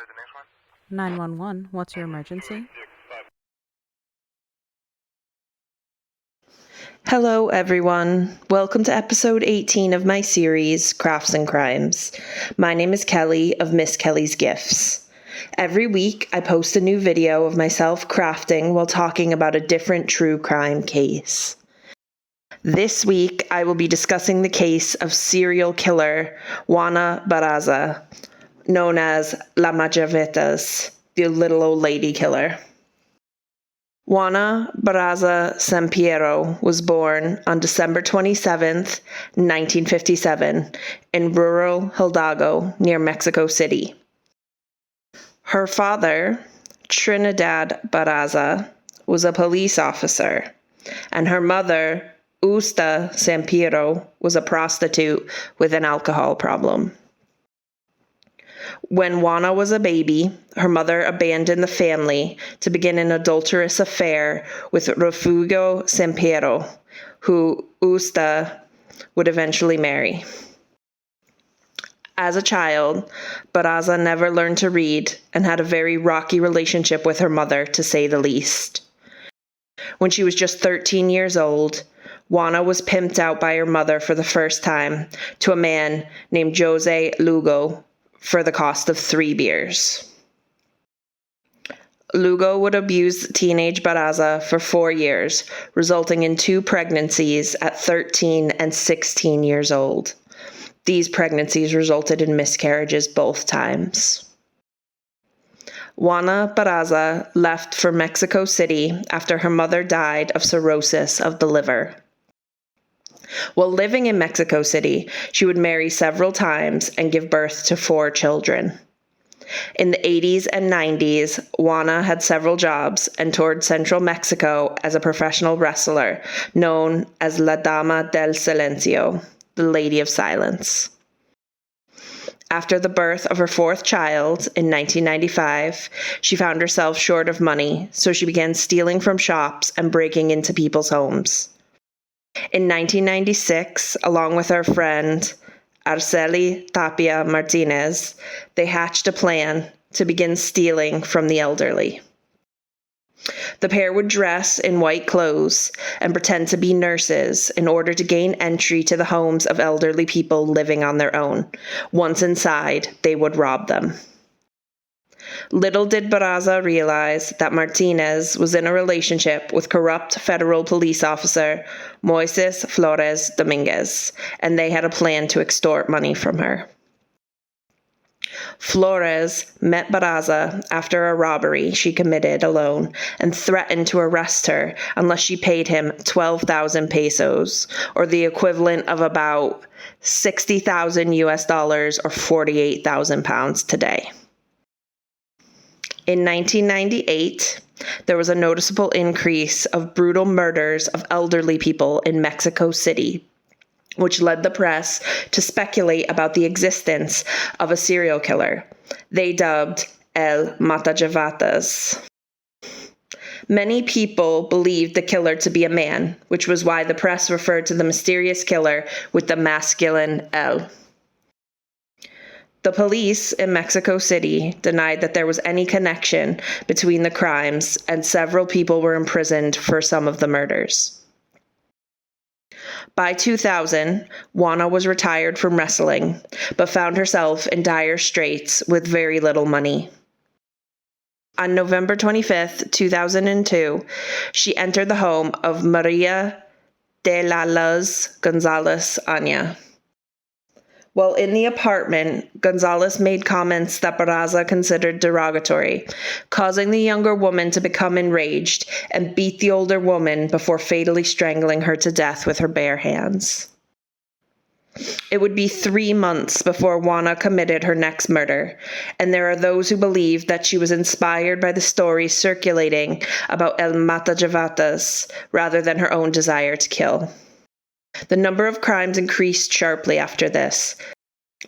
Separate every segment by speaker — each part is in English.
Speaker 1: the next one. 911, what's your emergency?
Speaker 2: Hello, everyone. Welcome to episode 18 of my series, Crafts and Crimes. My name is Kelly of Miss Kelly's Gifts. Every week, I post a new video of myself crafting while talking about a different true crime case. This week, I will be discussing the case of serial killer Juana Barraza, known as La Majavetas, the little old lady killer. Juana Barraza Sampiero was born on December 27, 1957, in rural Hidalgo near Mexico City. Her father, Trinidad Barraza, was a police officer, and her mother, Usta Sampiero, was a prostitute with an alcohol problem. When Juana was a baby, her mother abandoned the family to begin an adulterous affair with Refugio Sampiero, who Usta would eventually marry. As a child, Barraza never learned to read and had a very rocky relationship with her mother, to say the least. When she was just 13 years old, Juana was pimped out by her mother for the first time to a man named Jose Lugo, for the cost of 3 beers. Lugo would abuse teenage Barraza for 4 years, resulting in 2 pregnancies at 13 and 16 years old. These pregnancies resulted in miscarriages both times. Juana Barraza left for Mexico City after her mother died of cirrhosis of the liver. While living in Mexico City, she would marry several times and give birth to 4 children. In the 80s and 90s, Juana had several jobs and toured central Mexico as a professional wrestler, known as La Dama del Silencio, the Lady of Silence. After the birth of her 4th child in 1995, she found herself short of money, so she began stealing from shops and breaking into people's homes. In 1996, along with her friend Araceli Tapia Martinez, they hatched a plan to begin stealing from the elderly. The pair would dress in white clothes and pretend to be nurses in order to gain entry to the homes of elderly people living on their own. Once inside, they would rob them. Little did Barraza realize that Martinez was in a relationship with corrupt federal police officer Moises Flores Dominguez, and they had a plan to extort money from her. Flores met Barraza after a robbery she committed alone and threatened to arrest her unless she paid him 12,000 pesos, or the equivalent of about 60,000 US dollars or 48,000 pounds today. In 1998, there was a noticeable increase of brutal murders of elderly people in Mexico City, which led the press to speculate about the existence of a serial killer they dubbed El Matajavetas. Many people believed the killer to be a man, which was why the press referred to the mysterious killer with the masculine El. The police in Mexico City denied that there was any connection between the crimes, and several people were imprisoned for some of the murders. By 2000, Juana was retired from wrestling, but found herself in dire straits with very little money. On November 25, 2002, she entered the home of Maria de la Luz Gonzalez Anya. While in the apartment, Gonzalez made comments that Barraza considered derogatory, causing the younger woman to become enraged and beat the older woman before fatally strangling her to death with her bare hands. It would be 3 months before Juana committed her next murder, and there are those who believe that she was inspired by the stories circulating about El Matajavetas rather than her own desire to kill. The number of crimes increased sharply after this.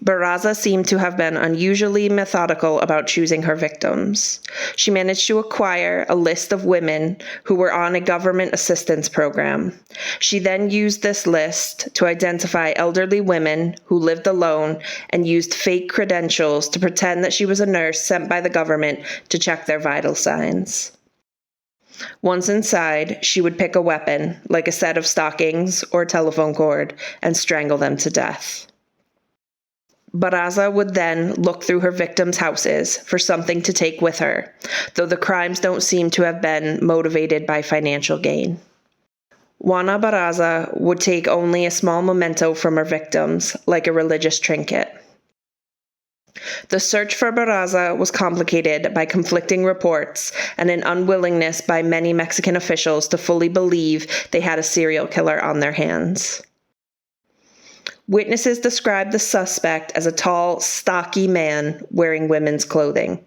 Speaker 2: Barraza seemed to have been unusually methodical about choosing her victims. She managed to acquire a list of women who were on a government assistance program. She then used this list to identify elderly women who lived alone and used fake credentials to pretend that she was a nurse sent by the government to check their vital signs. Once inside, she would pick a weapon, like a set of stockings or telephone cord, and strangle them to death. Barraza would then look through her victims' houses for something to take with her, though the crimes don't seem to have been motivated by financial gain. Juana Barraza would take only a small memento from her victims, like a religious trinket. The search for Barraza was complicated by conflicting reports and an unwillingness by many Mexican officials to fully believe they had a serial killer on their hands. Witnesses described the suspect as a tall, stocky man wearing women's clothing.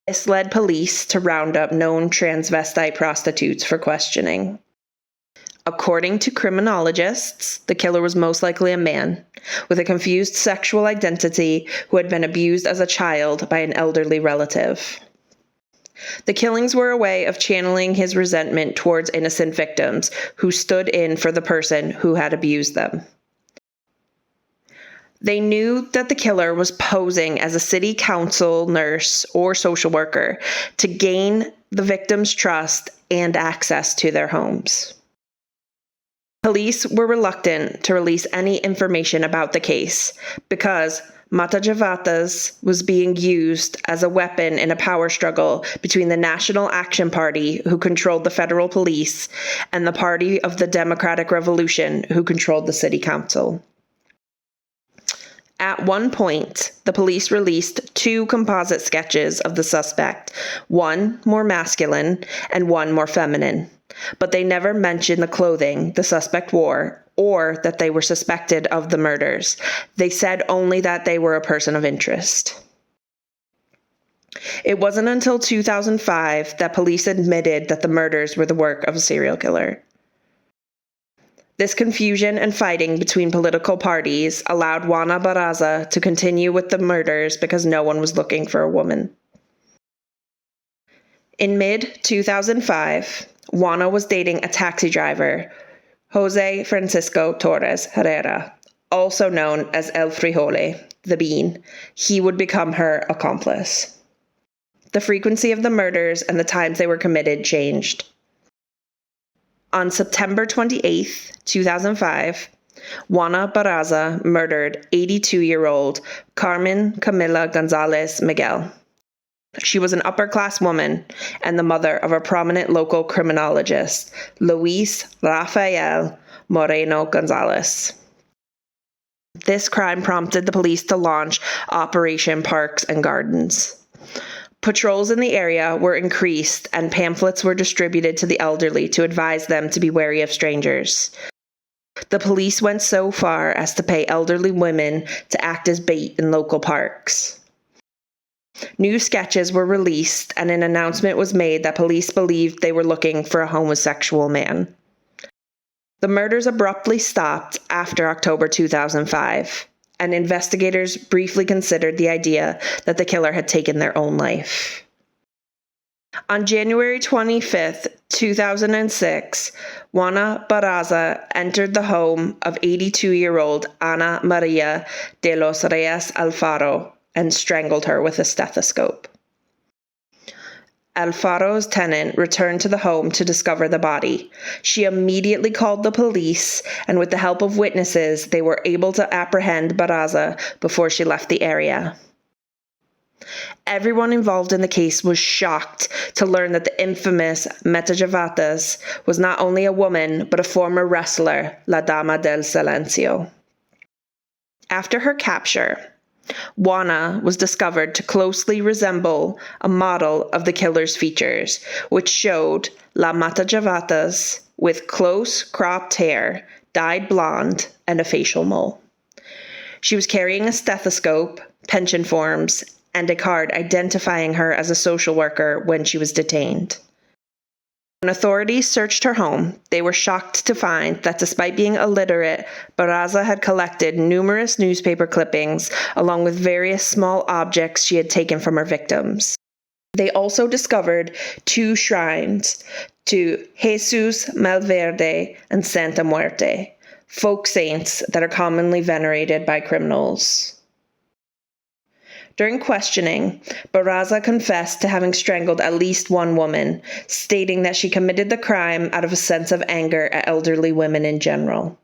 Speaker 2: This led police to round up known transvestite prostitutes for questioning. According to criminologists, the killer was most likely a man with a confused sexual identity who had been abused as a child by an elderly relative. The killings were a way of channeling his resentment towards innocent victims who stood in for the person who had abused them. They knew that the killer was posing as a city council nurse or social worker to gain the victim's trust and access to their homes. Police were reluctant to release any information about the case because Mata-Javatas was being used as a weapon in a power struggle between the National Action Party, who controlled the federal police, and the Party of the Democratic Revolution, who controlled the city council. At one point, the police released 2 composite sketches of the suspect, one more masculine and one more feminine, but they never mentioned the clothing the suspect wore or that they were suspected of the murders. They said only that they were a person of interest. It wasn't until 2005 that police admitted that the murders were the work of a serial killer. This confusion and fighting between political parties allowed Juana Barraza to continue with the murders because no one was looking for a woman. In mid-2005, Juana was dating a taxi driver, Jose Francisco Torres Herrera, also known as El Frijole, the Bean. He would become her accomplice. The frequency of the murders and the times they were committed changed. On September 28, 2005, Juana Barraza murdered 82-year-old Carmen Camila Gonzalez Miguel. She was an upper-class woman and the mother of a prominent local criminologist, Luis Rafael Moreno Gonzalez. This crime prompted the police to launch Operation Parks and Gardens. Patrols in the area were increased and pamphlets were distributed to the elderly to advise them to be wary of strangers. The police went so far as to pay elderly women to act as bait in local parks. New sketches were released and an announcement was made that police believed they were looking for a homosexual man. The murders abruptly stopped after October 2005. And investigators briefly considered the idea that the killer had taken their own life. On January 25, 2006, Juana Barraza entered the home of 82-year-old Ana Maria de los Reyes Alfaro and strangled her with a stethoscope. Alfaro's tenant returned to the home to discover the body. She immediately called the police, and with the help of witnesses, they were able to apprehend Barraza before she left the area. Everyone involved in the case was shocked to learn that the infamous Mata-Javatas was not only a woman, but a former wrestler, La Dama del Silencio. After her capture, Juana was discovered to closely resemble a model of the killer's features, which showed La Mata-Javatas with close cropped hair, dyed blonde, and a facial mole. She was carrying a stethoscope, pension forms, and a card identifying her as a social worker when she was detained. When authorities searched her home, they were shocked to find that despite being illiterate, Barraza had collected numerous newspaper clippings along with various small objects she had taken from her victims. They also discovered 2 shrines to Jesus Malverde and Santa Muerte, folk saints that are commonly venerated by criminals. During questioning, Barraza confessed to having strangled at least one woman, stating that she committed the crime out of a sense of anger at elderly women in general.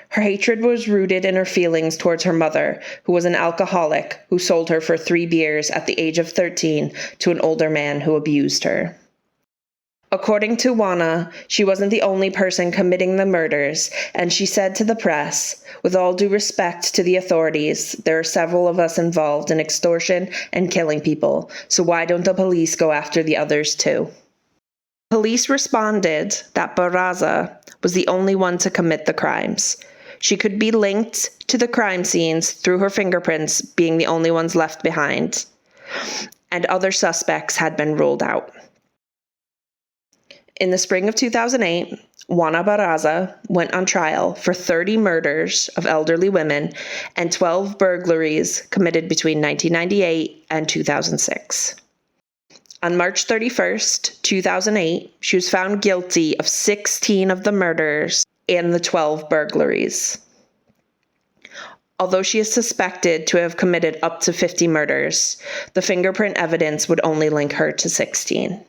Speaker 2: Her hatred was rooted in her feelings towards her mother, who was an alcoholic who sold her for 3 beers at the age of 13 to an older man who abused her. According to Juana, she wasn't the only person committing the murders, and she said to the press, "With all due respect to the authorities, there are several of us involved in extortion and killing people, so why don't the police go after the others too?" Police responded that Barraza was the only one to commit the crimes. She could be linked to the crime scenes through her fingerprints being the only ones left behind, and other suspects had been ruled out. In the spring of 2008, Juana Barraza went on trial for 30 murders of elderly women and 12 burglaries committed between 1998 and 2006. On March 31st, 2008, she was found guilty of 16 of the murders and the 12 burglaries. Although she is suspected to have committed up to 50 murders, the fingerprint evidence would only link her to 16.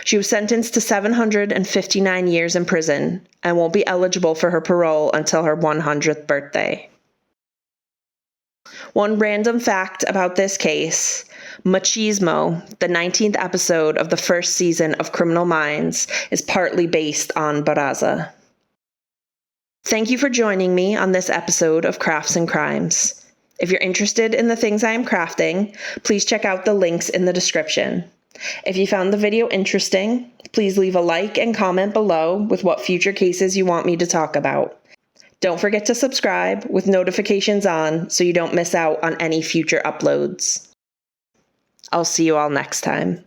Speaker 2: She was sentenced to 759 years in prison and won't be eligible for her parole until her 100th birthday. One random fact about this case: Machismo, the 19th episode of the first season of Criminal Minds, is partly based on Barraza. Thank you for joining me on this episode of Crafts and Crimes. If you're interested in the things I am crafting, please check out the links in the description. If you found the video interesting, please leave a like and comment below with what future cases you want me to talk about. Don't forget to subscribe with notifications on so you don't miss out on any future uploads. I'll see you all next time.